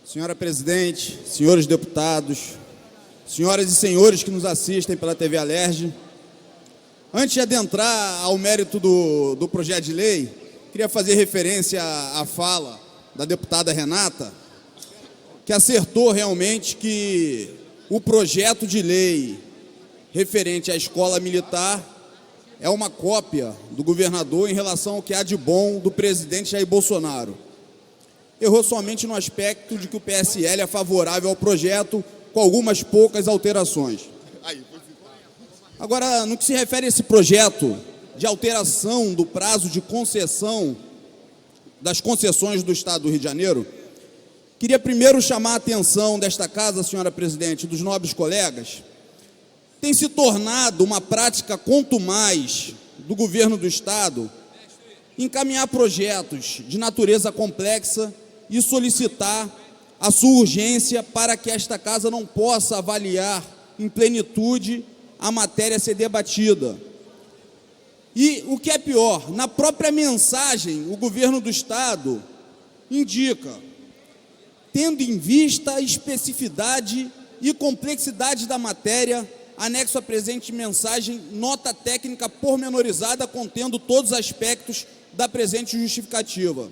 Senhora presidente, senhores deputados, senhoras e senhores que nos assistem pela TV Alerj, antes de adentrar ao mérito do projeto de lei, queria fazer referência à fala da deputada Renata, que acertou realmente que o projeto de lei referente à escola militar é uma cópia do governador em relação ao que há de bom do presidente Jair Bolsonaro. Errou somente no aspecto de que o PSL é favorável ao projeto, com algumas poucas alterações. Agora, no que se refere a esse projeto de alteração do prazo de concessão das concessões do Estado do Rio de Janeiro, queria primeiro chamar a atenção desta casa, senhora presidente, dos nobres colegas. Tem se tornado uma prática contumaz do governo do Estado encaminhar projetos de natureza complexa e solicitar a sua urgência para que esta casa não possa avaliar em plenitude a matéria a ser debatida. E o que é pior, na própria mensagem, o governo do Estado indica, tendo em vista a especificidade e complexidade da matéria, anexo à presente mensagem, nota técnica pormenorizada contendo todos os aspectos da presente justificativa.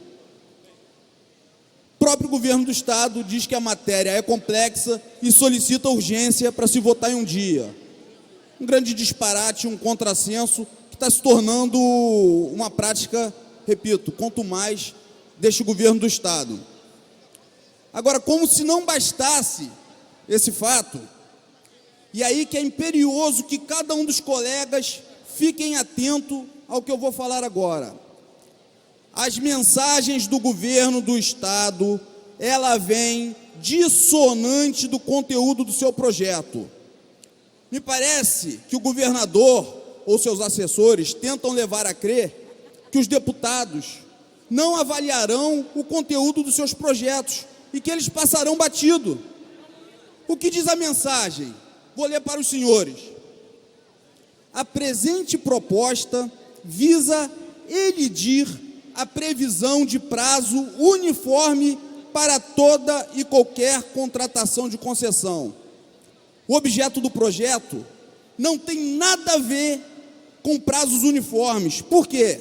O próprio governo do Estado diz que a matéria é complexa e solicita urgência para se votar em um dia. Um grande disparate, um contrassenso que está se tornando uma prática, repito, quanto mais deste governo do Estado. Agora, como se não bastasse esse fato, e aí que é imperioso que cada um dos colegas fiquem atento ao que eu vou falar agora. As mensagens do governo do Estado, ela vem dissonante do conteúdo do seu projeto. Me parece que o governador ou seus assessores tentam levar a crer que os deputados não avaliarão o conteúdo dos seus projetos e que eles passarão batido. O que diz a mensagem? Vou ler para os senhores. A presente proposta visa elidir a previsão de prazo uniforme para toda e qualquer contratação de concessão. O objeto do projeto não tem nada a ver com prazos uniformes. Por quê?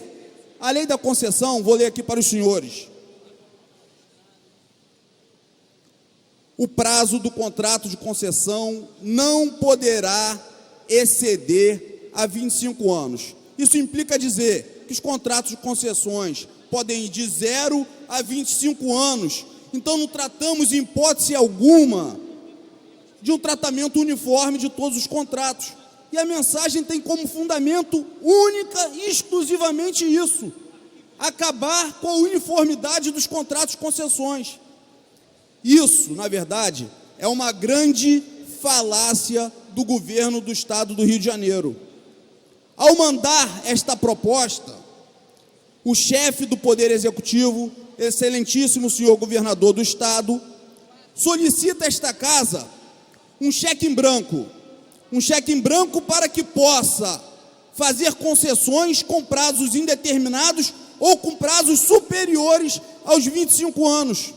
A lei da concessão, vou ler aqui para os senhores. O prazo do contrato de concessão não poderá exceder a 25 anos. Isso implica dizer que os contratos de concessões podem ir de 0 a 25 anos. Então, não tratamos, em hipótese alguma, de um tratamento uniforme de todos os contratos. E a mensagem tem como fundamento única e exclusivamente isso: acabar com a uniformidade dos contratos de concessões. Isso, na verdade, é uma grande falácia do governo do Estado do Rio de Janeiro. Ao mandar esta proposta, o chefe do Poder Executivo, excelentíssimo senhor governador do Estado, solicita a esta casa um cheque em branco para que possa fazer concessões com prazos indeterminados ou com prazos superiores aos 25 anos.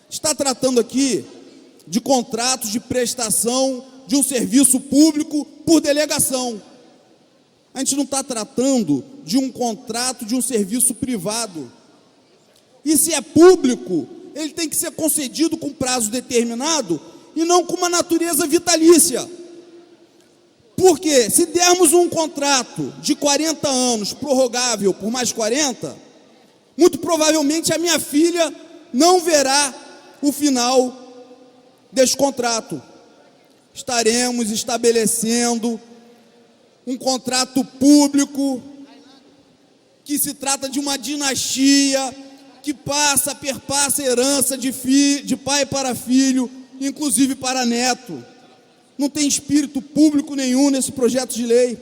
Está tratando aqui de contratos de prestação de um serviço público por delegação. A gente não está tratando de um contrato de um serviço privado. E se é público, ele tem que ser concedido com prazo determinado e não com uma natureza vitalícia. Porque se dermos um contrato de 40 anos, prorrogável por mais 40, muito provavelmente a minha filha não verá o final deste contrato. Estaremos estabelecendo um contrato público que se trata de uma dinastia que perpassa herança de pai para filho, inclusive para neto. Não tem espírito público nenhum nesse projeto de lei.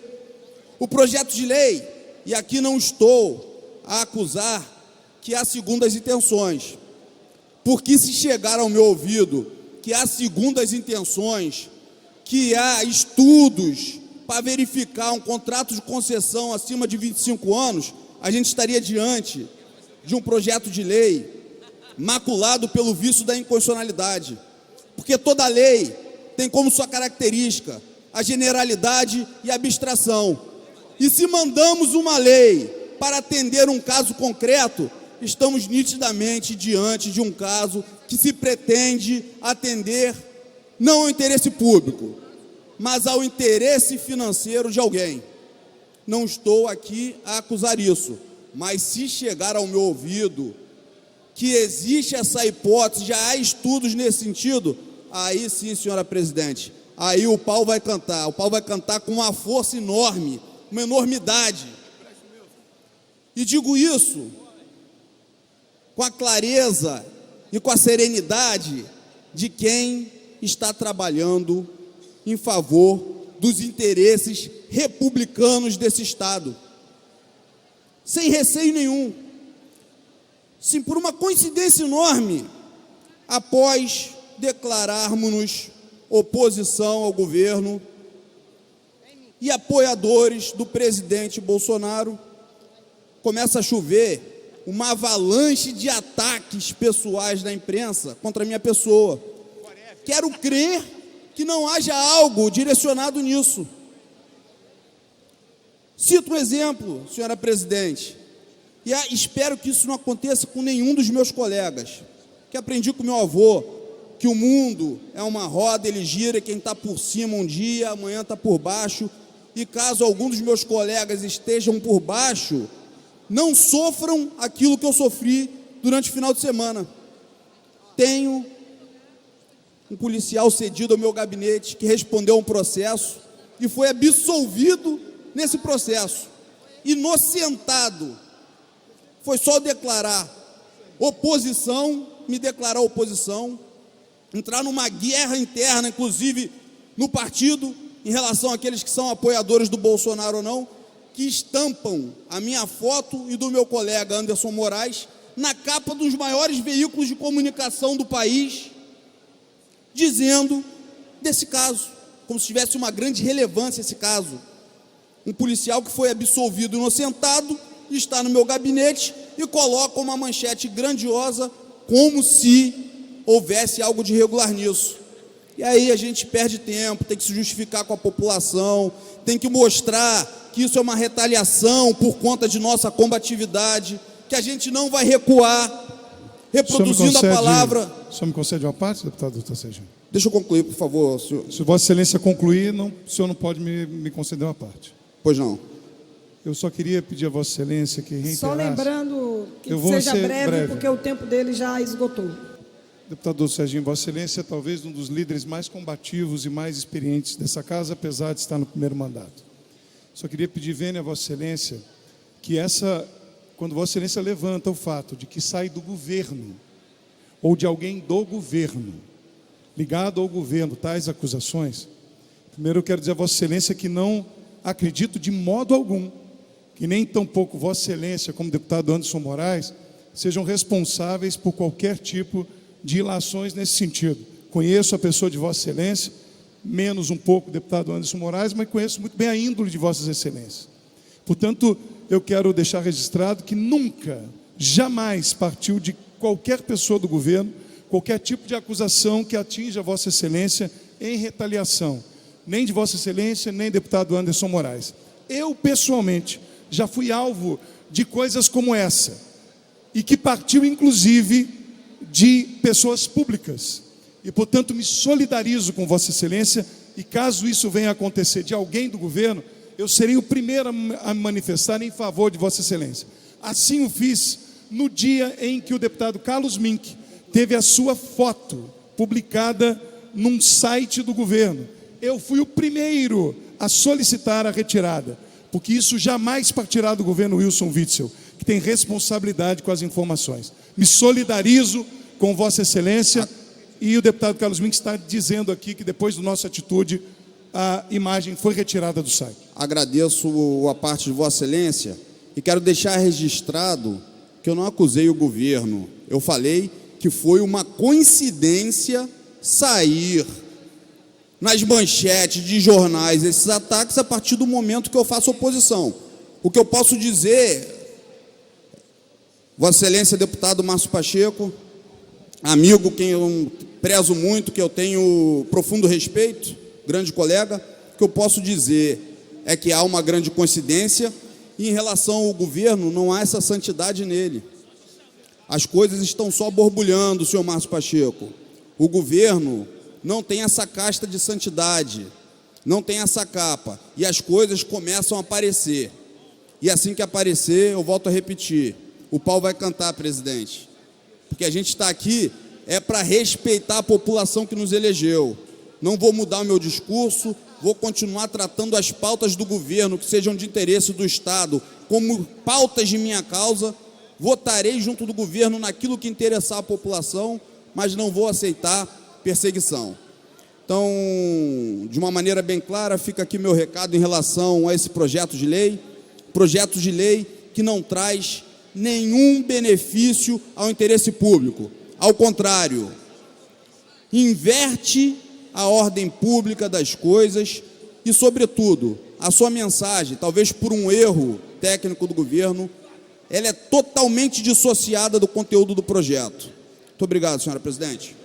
O projeto de lei, e aqui não estou a acusar que há segundas intenções, porque se chegar ao meu ouvido que há segundas intenções, que há estudos para verificar um contrato de concessão acima de 25 anos, a gente estaria diante de um projeto de lei maculado pelo vício da inconstitucionalidade, porque toda lei tem como sua característica a generalidade e a abstração. E se mandamos uma lei para atender um caso concreto, estamos nitidamente diante de um caso que se pretende atender não ao interesse público, mas ao interesse financeiro de alguém. Não estou aqui a acusar isso, mas se chegar ao meu ouvido que existe essa hipótese, já há estudos nesse sentido, aí sim, senhora presidente, aí o pau vai cantar com uma força enorme, uma enormidade. E digo isso com a clareza e com a serenidade de quem está trabalhando em favor dos interesses republicanos desse Estado, sem receio nenhum. Sim, por uma coincidência enorme, após declararmos-nos oposição ao governo e apoiadores do presidente Bolsonaro, começa a chover uma avalanche de ataques pessoais da imprensa contra a minha pessoa. Quero crer que não haja algo direcionado nisso. Cito um exemplo, senhora presidente, e espero que isso não aconteça com nenhum dos meus colegas, que aprendi com meu avô, que o mundo é uma roda, ele gira, quem está por cima um dia, amanhã está por baixo, e caso algum dos meus colegas estejam por baixo, não sofram aquilo que eu sofri durante o final de semana. Tenho um policial cedido ao meu gabinete que respondeu a um processo e foi absolvido nesse processo, inocentado. Foi só declarar oposição, me declarar oposição, entrar numa guerra interna, inclusive no partido, em relação àqueles que são apoiadores do Bolsonaro ou não, que estampam a minha foto e do meu colega Anderson Moraes na capa dos maiores veículos de comunicação do país, dizendo desse caso, como se tivesse uma grande relevância esse caso. Um policial que foi absolvido inocentado, está no meu gabinete e coloca uma manchete grandiosa, como se houvesse algo de irregular nisso. E aí a gente perde tempo, tem que se justificar com a população, tem que mostrar que isso é uma retaliação por conta de nossa combatividade, que a gente não vai recuar, reproduzindo a palavra. O senhor me concede uma parte, deputado Dr. Serginho? Deixa eu concluir, por favor, senhor. Se Vossa Excelência concluir, o senhor não pode me conceder uma parte. Pois não. Eu só queria pedir a Vossa Excelência que reiterasse... Só lembrando que seja breve, porque o tempo dele já esgotou. Deputado Serginho, Vossa Excelência é talvez um dos líderes mais combativos e mais experientes dessa casa, apesar de estar no primeiro mandato. Só queria pedir, vênia a Vossa Excelência, que quando Vossa Excelência levanta o fato de que sai do governo, ou de alguém do governo, ligado ao governo, tais acusações, primeiro eu quero dizer a Vossa Excelência que não acredito de modo algum que nem tampouco Vossa Excelência, como deputado Anderson Moraes, sejam responsáveis por qualquer tipo de ilações nesse sentido. Conheço a pessoa de Vossa Excelência, menos um pouco o deputado Anderson Moraes, mas conheço muito bem a índole de Vossas Excelências. Portanto, eu quero deixar registrado que nunca, jamais partiu de qualquer pessoa do governo, qualquer tipo de acusação que atinja Vossa Excelência em retaliação, nem de Vossa Excelência, nem deputado Anderson Moraes. Eu, pessoalmente, já fui alvo de coisas como essa, e que partiu, inclusive, de pessoas públicas. E, portanto, me solidarizo com Vossa Excelência, e caso isso venha a acontecer de alguém do governo, eu serei o primeiro a me manifestar em favor de Vossa Excelência. Assim o fiz no dia em que o deputado Carlos Mink teve a sua foto publicada num site do governo. Eu fui o primeiro a solicitar a retirada, porque isso jamais partirá do governo Wilson Witzel, que tem responsabilidade com as informações. Me solidarizo com Vossa Excelência, e o deputado Carlos Mink está dizendo aqui que depois da nossa atitude, a imagem foi retirada do site. Agradeço a parte de Vossa Excelência e quero deixar registrado que eu não acusei o governo. Eu falei que foi uma coincidência sair nas manchetes de jornais esses ataques a partir do momento que eu faço oposição. O que eu posso dizer, Vossa Excelência, deputado Márcio Pacheco, amigo, quem eu prezo muito, que eu tenho profundo respeito, grande colega, o que eu posso dizer é que há uma grande coincidência, e em relação ao governo, não há essa santidade nele. As coisas estão só borbulhando, senhor Márcio Pacheco. O governo não tem essa casta de santidade, não tem essa capa, e as coisas começam a aparecer. E assim que aparecer, eu volto a repetir, o pau vai cantar, presidente. Porque a gente está aqui para respeitar a população que nos elegeu. Não vou mudar o meu discurso, vou continuar tratando as pautas do governo que sejam de interesse do Estado como pautas de minha causa. Votarei junto do governo naquilo que interessar a população, mas não vou aceitar perseguição. Então, de uma maneira bem clara, fica aqui meu recado em relação a esse projeto de lei que não traz nenhum benefício ao interesse público. Ao contrário, inverte a ordem pública das coisas e, sobretudo, a sua mensagem, talvez por um erro técnico do governo, ela é totalmente dissociada do conteúdo do projeto. Muito obrigado, senhora presidente.